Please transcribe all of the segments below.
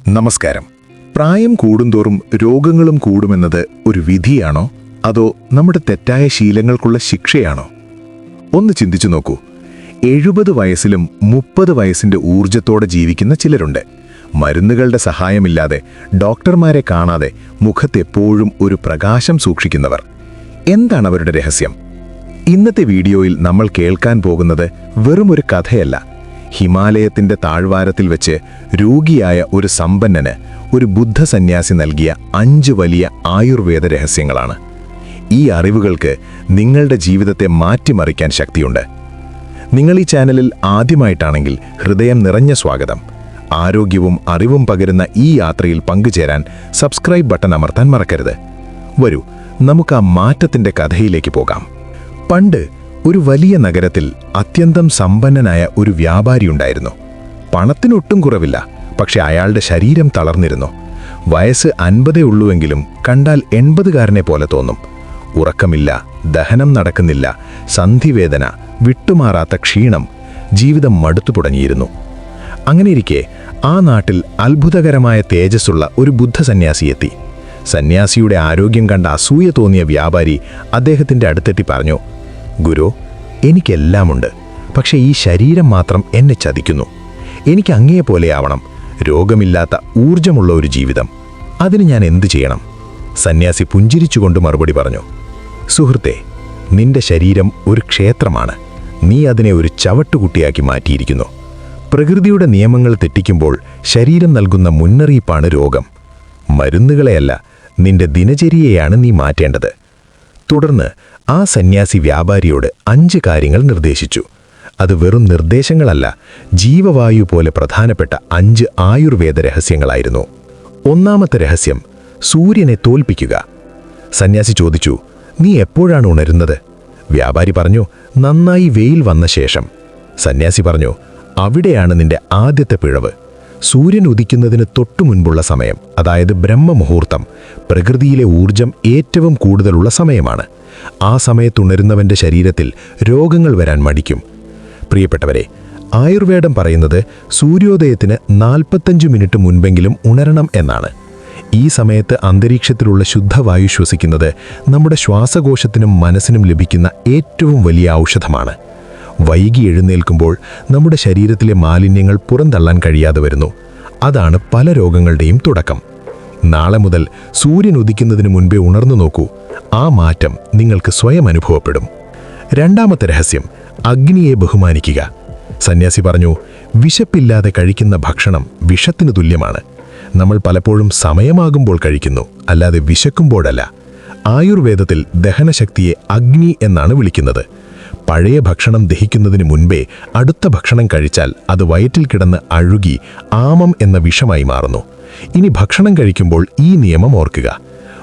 നമസ്കാരം. പ്രായം കൂടുന്തോറും രോഗങ്ങളും കൂടുമെന്നത് ഒരു വിധിയാണോ അതോ നമ്മുടെ തെറ്റായ ശീലങ്ങൾക്കുള്ള ശിക്ഷയാണോ? ഒന്ന് ചിന്തിച്ചു നോക്കൂ. 70 വയസ്സിലും 30 വയസ്സിന്റെ ഊർജത്തോടെ ജീവിക്കുന്ന ചിലരുണ്ട്. മരുന്നുകളുടെ സഹായമില്ലാതെ, ഡോക്ടർമാരെ കാണാതെ മുഖത്തെപ്പോഴും ഒരു പ്രകാശം സൂക്ഷിക്കുന്നവർ. എന്താണ് അവരുടെ രഹസ്യം? ഇന്നത്തെ വീഡിയോയിൽ നമ്മൾ കേൾക്കാൻ പോകുന്നത് വെറുമൊരു കഥയല്ല. ഹിമാലയത്തിന്റെ താഴ്വാരത്തിൽ വെച്ച് രോഗിയായ ഒരു സമ്പന്നന് ഒരു ബുദ്ധ സന്യാസി നൽകിയ 5 വലിയ ആയുർവേദ രഹസ്യങ്ങളാണ്. ഈ അറിവുകൾക്ക് നിങ്ങളുടെ ജീവിതത്തെ മാറ്റിമറിക്കാൻ ശക്തിയുണ്ട്. നിങ്ങൾ ഈ ചാനലിൽ ആദ്യമായിട്ടാണെങ്കിൽ ഹൃദയം നിറഞ്ഞ സ്വാഗതം. ആരോഗ്യവും അറിവും പകരുന്ന ഈ യാത്രയിൽ പങ്കുചേരാൻ സബ്സ്ക്രൈബ് ബട്ടൺ അമർത്താൻ മറക്കരുത്. വരൂ, നമുക്ക് ആ മാറ്റത്തിന്റെ കഥയിലേക്ക് പോകാം. പണ്ട് ഒരു വലിയ നഗരത്തിൽ അത്യന്തം സമ്പന്നനായ ഒരു വ്യാപാരിയുണ്ടായിരുന്നു. പണത്തിനൊട്ടും കുറവില്ല, പക്ഷെ അയാളുടെ ശരീരം തളർന്നിരുന്നു. വയസ്സ് 50 ഉള്ളുവെങ്കിലും കണ്ടാൽ 80കാരനെ പോലെ തോന്നും. ഉറക്കമില്ല, ദഹനം നടക്കുന്നില്ല, സന്ധിവേദന, വിട്ടുമാറാത്ത ക്ഷീണം, ജീവിതം മടുത്തു തുടങ്ങിയിരുന്നു. അങ്ങനെയിരിക്കെ ആ നാട്ടിൽ അത്ഭുതകരമായ തേജസ്സുള്ള ഒരു ബുദ്ധ സന്യാസിയെത്തി. സന്യാസിയുടെ ആരോഗ്യം കണ്ട അസൂയ തോന്നിയ വ്യാപാരി അദ്ദേഹത്തിന്റെ അടുത്തെത്തി പറഞ്ഞു, "ഗുരു, എനിക്കെല്ലാമുണ്ട്, പക്ഷേ ഈ ശരീരം മാത്രം എന്നെ ചതിക്കുന്നു. എനിക്ക് അങ്ങയെപ്പോലെയാവണം, രോഗമില്ലാത്ത ഊർജമുള്ള ഒരു ജീവിതം. അതിന് ഞാൻ എന്തു ചെയ്യണം?" സന്യാസി പുഞ്ചിരിച്ചുകൊണ്ട് മറുപടി പറഞ്ഞു, "സുഹൃത്തെ, നിന്റെ ശരീരം ഒരു ക്ഷേത്രമാണ്. നീ അതിനെ ഒരു ചവട്ടുകുട്ടിയാക്കി മാറ്റിയിരിക്കുന്നു. പ്രകൃതിയുടെ നിയമങ്ങൾ തെറ്റിക്കുമ്പോൾ ശരീരം നൽകുന്ന മുന്നറിയിപ്പാണ് രോഗം. മരുന്നുകളെയല്ല, നിന്റെ ദിനചര്യയെയാണ് നീ മാറ്റേണ്ടത്." തുടർന്ന് ആ സന്യാസി വ്യാപാരിയോട് 5 കാര്യങ്ങൾ നിർദ്ദേശിച്ചു. അത് വെറും നിർദ്ദേശങ്ങളല്ല, ജീവവായു പോലെ പ്രധാനപ്പെട്ട 5 ആയുർവേദ രഹസ്യങ്ങളായിരുന്നു. ഒന്നാമത്തെ രഹസ്യം, സൂര്യനെ തോൽപ്പിക്കുക. സന്യാസി ചോദിച്ചു, "നീ എപ്പോഴാണ് ഉണരുന്നത്?" വ്യാപാരി പറഞ്ഞു, "നന്നായി വെയിൽ വന്ന ശേഷം." സന്യാസി പറഞ്ഞു, "അവിടെയാണ് നിന്റെ ആദ്യത്തെ പിഴവ്. സൂര്യൻ ഉദിക്കുന്നതിന് തൊട്ടു മുൻപുള്ള സമയം, അതായത് ബ്രഹ്മമുഹൂർത്തം, പ്രകൃതിയിലെ ഊർജം ഏറ്റവും കൂടുതലുള്ള സമയമാണ്. ആ സമയത്തുണരുന്നവന്റെ ശരീരത്തിൽ രോഗങ്ങൾ വരാൻ മടിക്കും." പ്രിയപ്പെട്ടവരെ, ആയുർവേദം പറയുന്നത് സൂര്യോദയത്തിന് 45 മിനിറ്റ് മുൻപെങ്കിലും ഉണരണം എന്നാണ്. ഈ സമയത്ത് അന്തരീക്ഷത്തിലുള്ള ശുദ്ധവായു ശ്വസിക്കുന്നത് നമ്മുടെ ശ്വാസകോശത്തിനും മനസ്സിനും ലഭിക്കുന്ന ഏറ്റവും വലിയ ഔഷധമാണ്. വൈകി എഴുന്നേൽക്കുമ്പോൾ നമ്മുടെ ശരീരത്തിലെ മാലിന്യങ്ങൾ പുറന്തള്ളാൻ കഴിയാതെ വരുന്നു. അതാണ് പല രോഗങ്ങളുടെയും തുടക്കം. നാളെ മുതൽ സൂര്യൻ ഉദിക്കുന്നതിന് മുൻപേ ഉണർന്നു നോക്കൂ. ആ മാറ്റം നിങ്ങൾക്ക് സ്വയം അനുഭവപ്പെടും. രണ്ടാമത്തെ രഹസ്യം, അഗ്നിയെ ബഹുമാനിക്കുക. സന്യാസി പറഞ്ഞു, "വിശപ്പില്ലാതെ കഴിക്കുന്ന ഭക്ഷണം വിഷത്തിന് തുല്യമാണ്. നമ്മൾ പലപ്പോഴും സമയമാകുമ്പോൾ കഴിക്കുന്നു, അല്ലാതെ വിശക്കുമ്പോഴല്ല." ആയുർവേദത്തിൽ ദഹനശക്തിയെ അഗ്നി എന്നാണ് വിളിക്കുന്നത്. പഴയ ഭക്ഷണം ദഹിക്കുന്നതിന് മുൻപേ അടുത്ത ഭക്ഷണം കഴിച്ചാൽ അത് വയറ്റിൽ കിടന്ന് അഴുകി ആമം എന്ന വിഷമായി മാറുന്നു. ഇനി ഭക്ഷണം കഴിക്കുമ്പോൾ ഈ നിയമം ഓർക്കുക.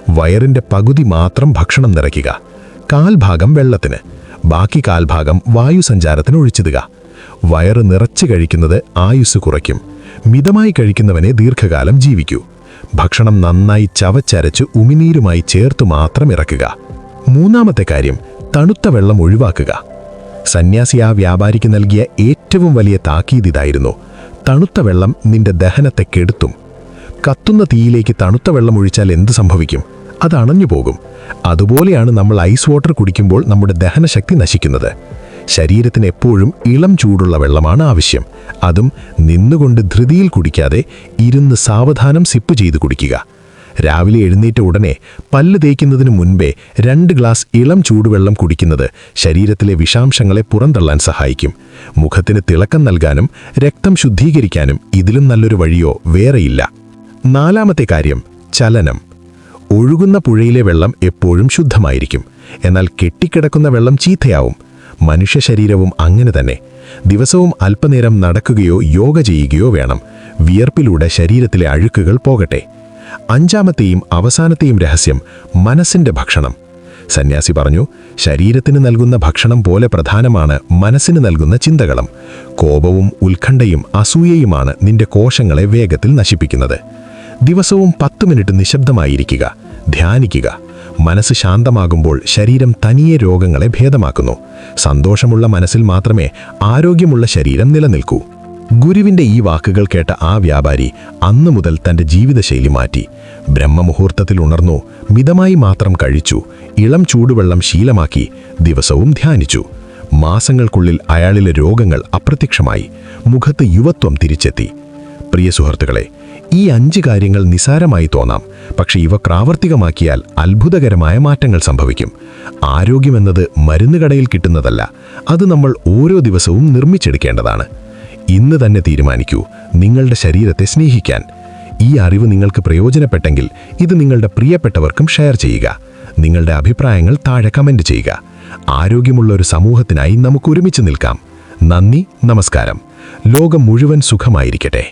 വയറിന്റെ പകുതി മാത്രം ഭക്ഷണം നിറയ്ക്കുക. കാൽഭാഗം വെള്ളത്തിന്, ബാക്കി കാൽഭാഗം വായുസഞ്ചാരത്തിന് ഒഴിച്ചിടുക. വയറ് നിറച്ച് കഴിക്കുന്നത് ആയുസ് കുറയ്ക്കും. മിതമായി കഴിക്കുന്നവനെ ദീർഘകാലം ജീവിക്കൂ. ഭക്ഷണം നന്നായി ചവച്ചരച്ച് ഉമിനീരുമായി ചേർത്തു മാത്രം ഇറക്കുക. മൂന്നാമത്തെ കാര്യം, തണുത്ത വെള്ളം ഒഴിവാക്കുക. സന്യാസി ആ വ്യാപാരിക്ക് നൽകിയ ഏറ്റവും വലിയ താക്കീത് ഇതായിരുന്നു: തണുത്ത വെള്ളം നിന്റെ ദഹനത്തെ കെടുത്തും. കത്തുന്ന തീയിലേക്ക് തണുത്ത വെള്ളം ഒഴിച്ചാൽ എന്ത് സംഭവിക്കും? അത് അണഞ്ഞു പോകും. അതുപോലെയാണ് നമ്മൾ ഐസ് വാട്ടർ കുടിക്കുമ്പോൾ നമ്മുടെ ദഹനശക്തി നശിക്കുന്നത്. ശരീരത്തിന് എപ്പോഴും ഇളം ചൂടുള്ള വെള്ളമാണ് ആവശ്യം. അതും നിന്നുകൊണ്ട് ധൃതിയിൽ കുടിക്കാതെ ഇരുന്ന് സാവധാനം സിപ്പ് ചെയ്ത് കുടിക്കുക. രാവിലെ എഴുന്നേറ്റ ഉടനെ പല്ല് തേക്കുന്നതിന് മുൻപേ 2 ഗ്ലാസ് ഇളം ചൂടുവെള്ളം കുടിക്കുന്നത് ശരീരത്തിലെ വിഷാംശങ്ങളെ പുറന്തള്ളാൻ സഹായിക്കും. മുഖത്തിന് തിളക്കം നൽകാനും രക്തം ശുദ്ധീകരിക്കാനും ഇതിലും നല്ലൊരു വഴിയോ വേറെയില്ല. നാലാമത്തെ കാര്യം, ചലനം. ഒഴുകുന്ന പുഴയിലെ വെള്ളം എപ്പോഴും ശുദ്ധമായിരിക്കും, എന്നാൽ കെട്ടിക്കിടക്കുന്ന വെള്ളം ചീത്തയാവും. മനുഷ്യ ശരീരവും അങ്ങനെ തന്നെ. ദിവസവും അല്പനേരം നടക്കുകയോ യോഗ ചെയ്യുകയോ വേണം. വിയർപ്പിലൂടെ ശരീരത്തിലെ അഴുക്കുകൾ പോകട്ടെ. അഞ്ചാമത്തെയും അവസാനത്തെയും രഹസ്യം, മനസ്സിന്റെ ഭക്ഷണം. സന്യാസി പറഞ്ഞു, ശരീരത്തിന് നൽകുന്ന ഭക്ഷണം പോലെ പ്രധാനമാണ് മനസ്സിന് നൽകുന്ന ചിന്തകളും. കോപവും ഉത്കണ്ഠയും അസൂയയുമാണ് നിന്റെ കോശങ്ങളെ വേഗത്തിൽ നശിപ്പിക്കുന്നത്. ദിവസവും 10 മിനിറ്റ് നിശബ്ദമായിരിക്കുക, ധ്യാനിക്കുക. മനസ്സ് ശാന്തമാകുമ്പോൾ ശരീരം തനിയെ രോഗങ്ങളെ ഭേദമാക്കുന്നു. സന്തോഷമുള്ള മനസ്സിൽ മാത്രമേ ആരോഗ്യമുള്ള ശരീരം നിലനിൽക്കൂ. ഗുരുവിന്റെ ഈ വാക്കുകൾ കേട്ട ആ വ്യാപാരി അന്നു മുതൽ തന്റെ ജീവിതശൈലി മാറ്റി. ബ്രഹ്മമുഹൂർത്തത്തിൽ ഉണർന്നു, മിതമായി മാത്രം കഴിച്ചു, ഇളം ചൂടുവെള്ളം ശീലമാക്കി, ദിവസവും ധ്യാനിച്ചു. മാസങ്ങൾക്കുള്ളിൽ അയാളിലെ രോഗങ്ങൾ അപ്രത്യക്ഷമായി, മുഖത്ത് യുവത്വം തിരിച്ചെത്തി. പ്രിയ സുഹൃത്തുക്കളെ, ഈ 5 കാര്യങ്ങൾ നിസാരമായി തോന്നാം, പക്ഷെ ഇവ പ്രാവർത്തികമാക്കിയാൽ അത്ഭുതകരമായ മാറ്റങ്ങൾ സംഭവിക്കും. ആരോഗ്യമെന്നത് മരുന്നുകടയിൽ കിട്ടുന്നതല്ല, അത് നമ്മൾ ഓരോ ദിവസവും നിർമ്മിച്ചെടുക്കേണ്ടതാണ്. ഇന്ന് തന്നെ തീരുമാനിക്കൂ നിങ്ങളുടെ ശരീരത്തെ സ്നേഹിക്കാൻ. ഈ അറിവ് നിങ്ങൾക്ക് പ്രയോജനപ്പെട്ടെങ്കിൽ ഇത് നിങ്ങളുടെ പ്രിയപ്പെട്ടവർക്കും ഷെയർ ചെയ്യുക. നിങ്ങളുടെ അഭിപ്രായങ്ങൾ താഴെ കമന്റ് ചെയ്യുക. ആരോഗ്യമുള്ള ഒരു സമൂഹത്തിനായി നമുക്ക് ഒരുമിച്ച് നിൽക്കാം. നന്ദി, നമസ്കാരം. ലോകം മുഴുവൻ സുഖമായിരിക്കട്ടെ.